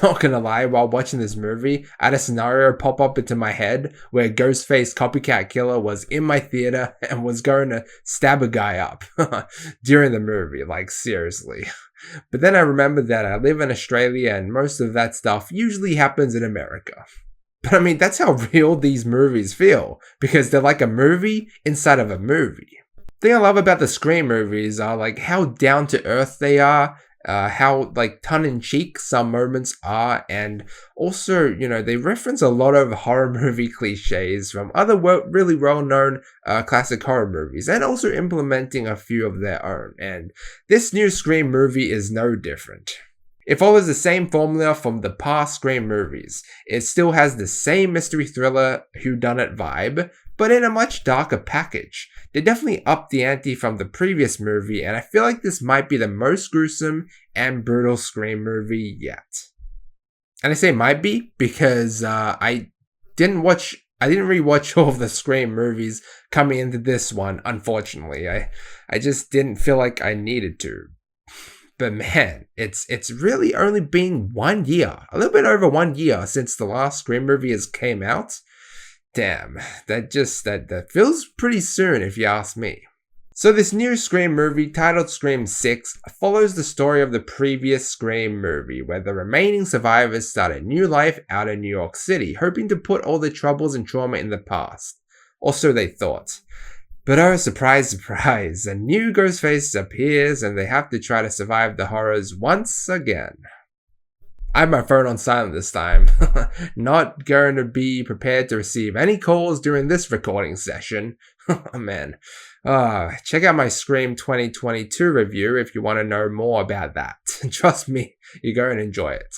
Not gonna lie, while watching this movie, I had a scenario pop up into my head where Ghostface Copycat Killer was in my theater and was going to stab a guy up during the movie, like seriously. But then I remembered that I live in Australia and most of that stuff usually happens in America. But I mean, that's how real these movies feel, because they're like a movie inside of a movie. The thing I love about the Scream movies are like how down to earth they are, how like tongue-in-cheek some moments are, and also, they reference a lot of horror movie cliches from other really well-known classic horror movies, and also implementing a few of their own, and this new Scream movie is no different. It follows the same formula from the past Scream movies. It still has the same mystery thriller whodunit vibe, but in a much darker package. They definitely upped the ante from the previous movie, and I feel like this might be the most gruesome and brutal Scream movie yet. And I say might be because I didn't rewatch all of the Scream movies coming into this one, unfortunately. I just didn't feel like I needed to. But man, it's really only been 1 year, a little bit over 1 year since the last Scream movie has came out. Damn, that feels pretty soon if you ask me. So this new Scream movie, titled Scream 6, follows the story of the previous Scream movie, where the remaining survivors start a new life out in New York City, hoping to put all the troubles and trauma in the past. Or so they thought. But oh, surprise, surprise, a new Ghostface appears and they have to try to survive the horrors once again. I have my phone on silent this time. Not going to be prepared to receive any calls during this recording session. Oh man. Check out my Scream 2022 review if you want to know more about that. Trust me, you're going to enjoy it.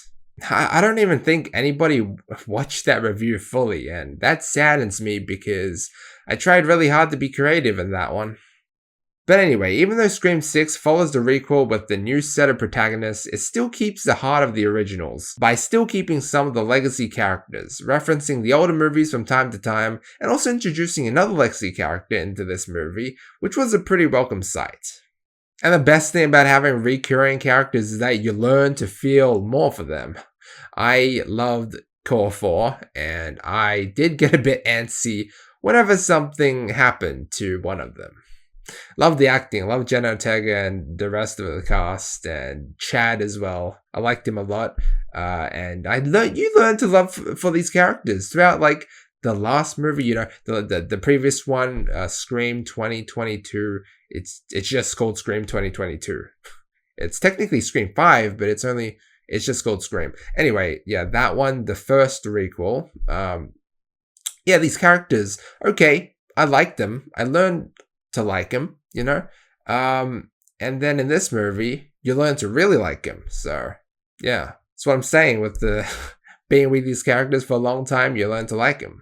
I don't even think anybody watched that review fully, and that saddens me because I tried really hard to be creative in that one. But anyway, even though Scream 6 follows the requel with the new set of protagonists, it still keeps the heart of the originals, by still keeping some of the legacy characters, referencing the older movies from time to time, and also introducing another legacy character into this movie, which was a pretty welcome sight. And the best thing about having recurring characters is that you learn to feel more for them. I loved Core 4, and I did get a bit antsy whenever something happened to one of them. Love the acting, love Jenna Ortega and the rest of the cast, and Chad as well. I liked him a lot, and you learn to love for these characters throughout, like, the last movie, the previous one, Scream 2022, it's just called Scream 2022. It's technically Scream 5, but it's just called Scream. Anyway, yeah, that one, the first requel, yeah, these characters, okay, I liked them. I learned to like him, and then in this movie, you learn to really like him. So, yeah, that's what I'm saying with the being with these characters for a long time, you learn to like him.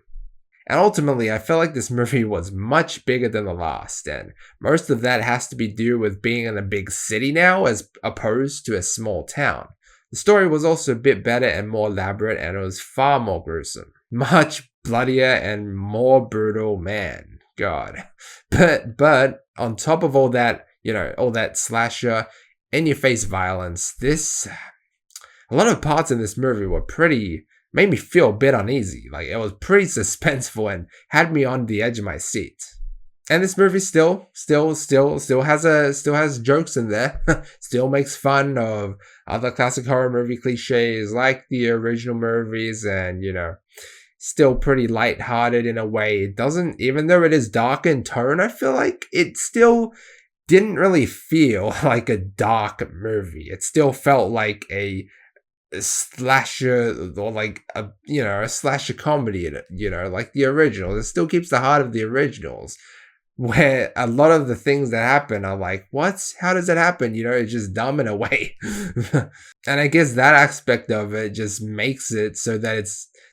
And ultimately, I feel like this movie was much bigger than the last, and most of that has to be due with being in a big city now as opposed to a small town. The story was also a bit better and more elaborate, and it was far more gruesome. Much bloodier and more brutal, man. God. But on top of all that, all that slasher, in-your-face violence, a lot of parts in this movie made me feel a bit uneasy. Like, it was pretty suspenseful and had me on the edge of my seat. And this movie still has jokes in there. Still makes fun of other classic horror movie cliches like the original movies, and still pretty lighthearted in a way. It doesn't, even though it is dark in tone, I feel like it still didn't really feel like a dark movie. It still felt like a slasher, or like a slasher comedy, like the originals. It still keeps the heart of the originals, where a lot of the things that happen are like, what? How does that happen? It's just dumb in a way. And I guess that aspect of it just makes it so that it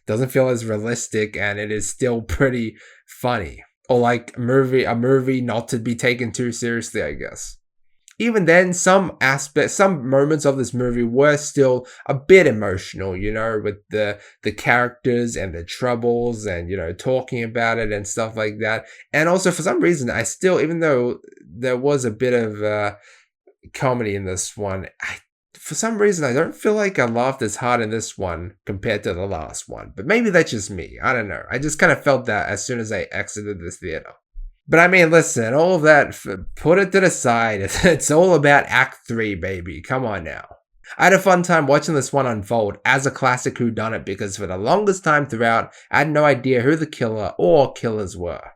doesn't feel as realistic, and it is still pretty funny. Or like a movie not to be taken too seriously, I guess. Even then, some moments of this movie were still a bit emotional, with the characters and the troubles and, talking about it and stuff like that. And also, for some reason, I still, even though there was a bit of comedy in this one, for some reason, I don't feel like I laughed as hard in this one compared to the last one. But maybe that's just me. I don't know. I just kind of felt that as soon as I exited this theater. But I mean, listen, all of that, put it to the side. It's all about Act 3, baby. Come on now. I had a fun time watching this one unfold as a classic whodunit because for the longest time throughout, I had no idea who the killer or killers were.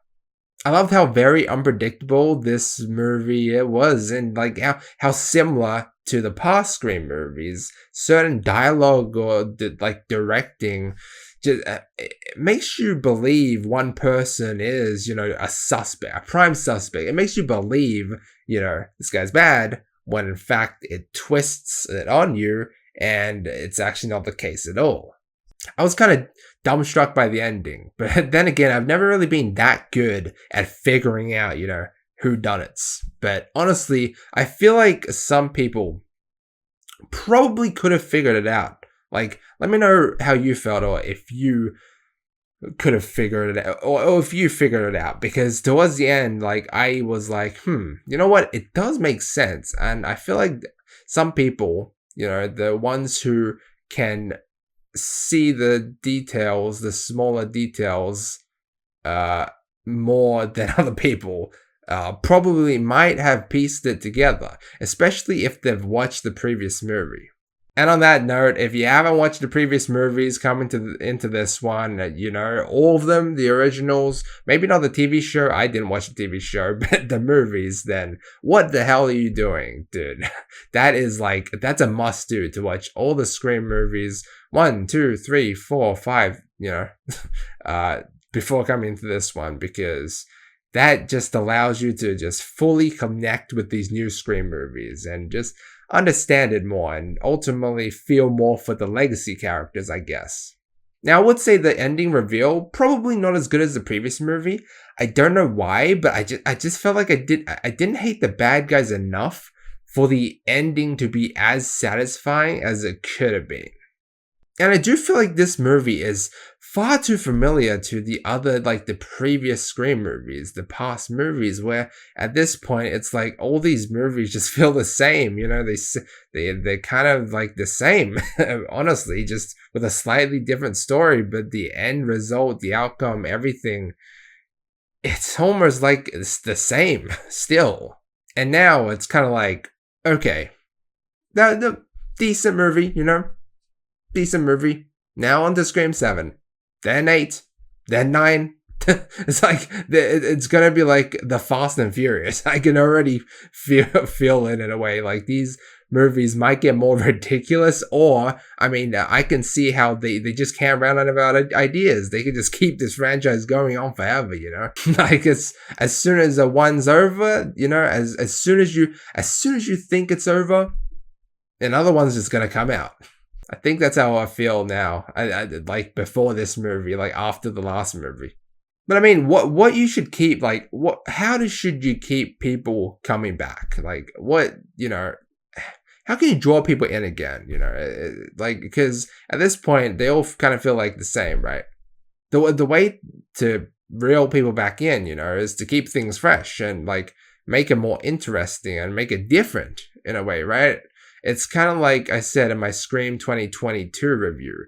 I loved how very unpredictable this movie was and like how similar to the past Scream movies. Certain dialogue or like directing just it makes you believe one person is, a suspect, a prime suspect. It makes you believe, this guy's bad when in fact it twists it on you and it's actually not the case at all. I was kind of dumbstruck by the ending, but then again, I've never really been that good at figuring out, whodunits. But honestly, I feel like some people probably could have figured it out. Like, let me know how you felt, or if you could have figured it out, or if you figured it out, because towards the end, like, I was like, you know what, it does make sense. And I feel like some people, the ones who can see the details, the smaller details, more than other people, probably might have pieced it together, especially if they've watched the previous movie. And on that note, if you haven't watched the previous movies coming into this one, all of them, the originals, maybe not the TV show, I didn't watch the TV show, but the movies, then what the hell are you doing, dude? That's a must do to watch all the Scream movies, 1, 2, 3, 4, 5, before coming to this one, because that just allows you to just fully connect with these new Scream movies and just understand it more and ultimately feel more for the legacy characters, I guess. Now, I would say the ending reveal, probably not as good as the previous movie. I don't know why, but I just felt like I didn't hate the bad guys enough for the ending to be as satisfying as it could have been. And I do feel like this movie is far too familiar to the other, like the previous Scream movies, the past movies, where at this point it's like all these movies just feel the same. They're kind of like the same, honestly, just with a slightly different story. But the end result, the outcome, everything, it's almost like it's the same still. And now it's kind of like, okay, the decent movie, decent movie. Now on to Scream 7. Then 8. Then 9. It's like, it's gonna be like the Fast and Furious. I can already feel it in a way. Like, these movies might get more ridiculous, or, I can see how they just can't run out of ideas. They can just keep this franchise going on forever, Like, it's, as soon as the one's over, as soon as you think it's over, another one's just gonna come out. I think that's how I feel now. I like before this movie, like after the last movie. But what you should keep, like, should you keep people coming back? Like, how can you draw people in again? Because at this point, they all kind of feel like the same, right? The way to reel people back in, is to keep things fresh and like make it more interesting and make it different in a way, right? It's kind of like I said in my Scream 2022 review.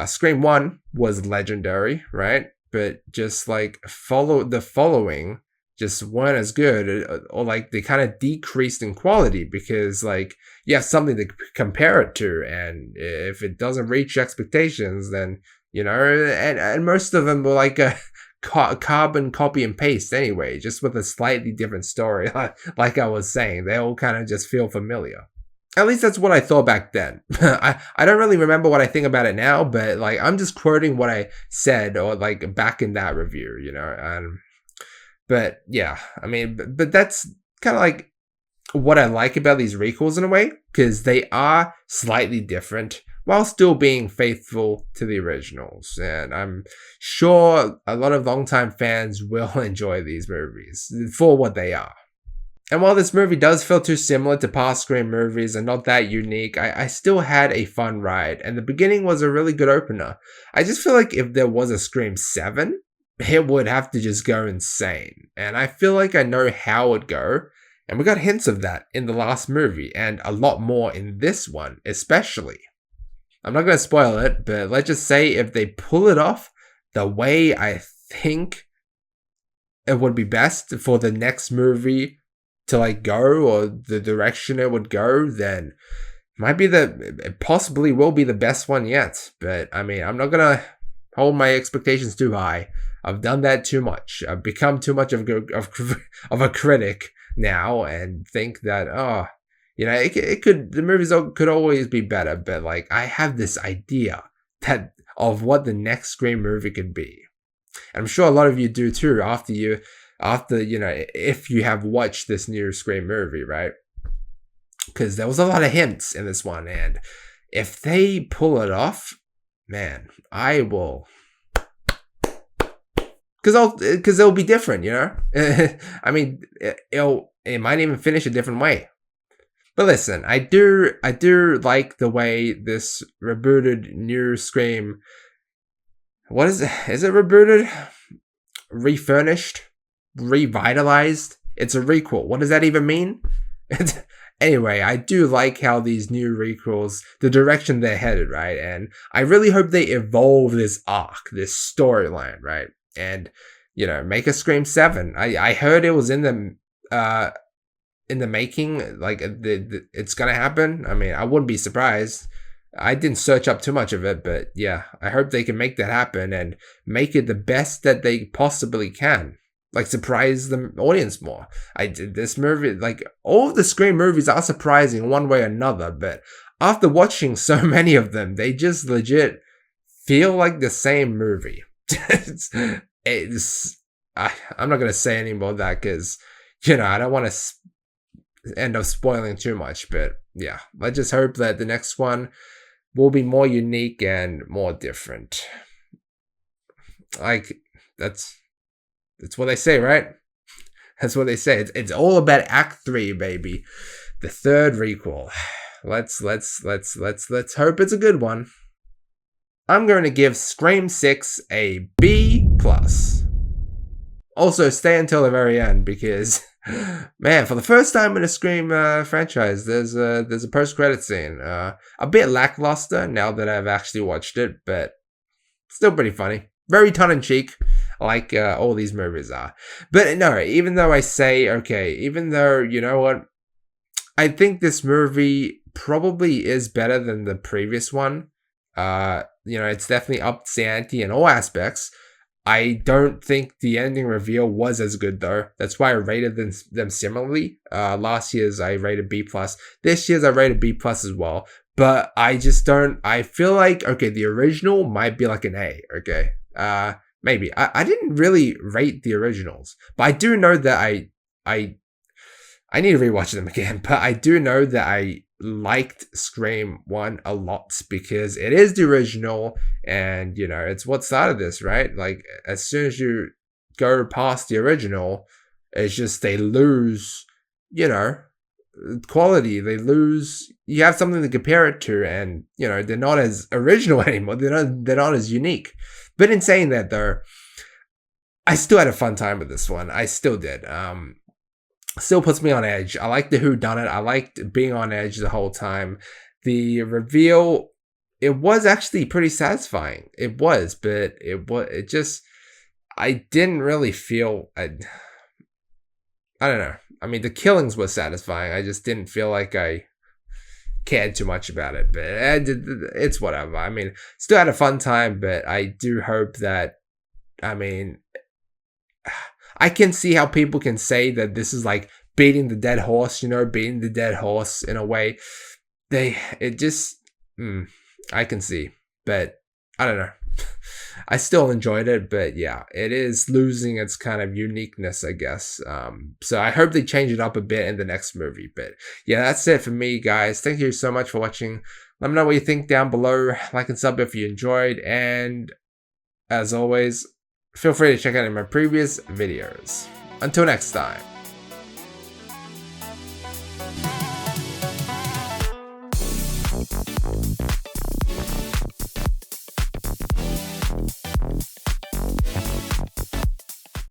Scream 1 was legendary, right? But just like the following just weren't as good, or like they kind of decreased in quality because like you have something to compare it to, and if it doesn't reach expectations, then and most of them were like a carbon copy and paste anyway, just with a slightly different story. Like I was saying, they all kind of just feel familiar. At least that's what I thought back then. I don't really remember what I think about it now, but like I'm just quoting what I said or like back in that review, But yeah, but that's kind of like what I like about these requels in a way, because they are slightly different while still being faithful to the originals. And I'm sure a lot of longtime fans will enjoy these movies for what they are. And while this movie does feel too similar to past Scream movies and not that unique, I still had a fun ride, and the beginning was a really good opener. I just feel like if there was a Scream 7, it would have to just go insane. And I feel like I know how it would go, And we got hints of that in the last movie, and a lot more in this one, especially. I'm not going to spoil it, but let's just say if they pull it off the way I think it would be best for the next movie to like go, or the direction it would go, then it possibly will be the best one yet. But I mean, I'm not going to hold my expectations too high. I've done that too much. I've become too much of a critic now, and think that, oh, you know, the movies could always be better, but like, I have this idea of what the next Scream movie could be. And I'm sure a lot of you do too, after you know, if you have watched this new Scream movie, right? Because there was a lot of hints in this one, and if they pull it off, man, I will, because it'll be different, you know. I mean, it might even finish a different way. But listen, I do like the way this rebooted new Scream. What is it? Is it rebooted? Refurnished? Revitalized? It's a requel. What does that even mean? Anyway, I do like how these new requels, the direction they're headed, right? And I really hope they evolve this arc, this storyline, right? And, you know, make a Scream 7. I heard it was in the making, like, it's gonna happen. I mean, I wouldn't be surprised. I didn't search up too much of it, but yeah, I hope they can make that happen and make it the best that they possibly can. Like, surprise the audience more. This movie, like, all of the Scream movies are surprising one way or another, but after watching so many of them, they just legit feel like the same movie. I'm not gonna say any more of that, because, you know, I don't want to end up spoiling too much, but yeah, let's just hope that the next one will be more unique and more different. Like, that's what they say, right? That's what they say. It's all about Act 3, baby. The third requel. Let's hope it's a good one. I'm going to give Scream 6 a B+. Also, stay until the very end, because, man, for the first time in a Scream franchise, there's a post-credit scene. A bit lackluster now that I've actually watched it, but still pretty funny. Very tongue-in-cheek, like all these movies are. But no, even though even though, you know what, I think this movie probably is better than the previous one. You know, it's definitely upped the ante in all aspects. I don't think the ending reveal was as good, though. That's why I rated them similarly. Last year's I rated B+. This year's I rated B+ as well. But I just don't. I feel like, okay, the original might be like an A. Okay, maybe. I didn't really rate the originals, but I do know that I need to rewatch them again. But I do know that I liked Scream 1 a lot, because it is the original, and, you know, it's what started this, right? Like, as soon as you go past the original, it's just they lose, you know, quality. They lose. You have something to compare it to, and, you know, they're not as original anymore. They're not as unique. But in saying that, though, I still had a fun time with this one. I still did. Still puts me on edge. I like the whodunit. I liked being on edge the whole time. The reveal, it was actually pretty satisfying. It was, but it just, I didn't really feel, I don't know. I mean, the killings were satisfying. I just didn't feel like I cared too much about it, but it's whatever. I mean, still had a fun time, but I do hope that, I mean, I can see how people can say that this is like beating the dead horse, you know, beating the dead horse in a way. I can see, but I don't know. I still enjoyed it, but yeah, it is losing its kind of uniqueness, I guess. So I hope they change it up a bit in the next movie. But yeah, that's it for me, guys. Thank you so much for watching. Let me know what you think down below. Like and sub if you enjoyed. And as always, feel free to check out my previous videos. Until next time.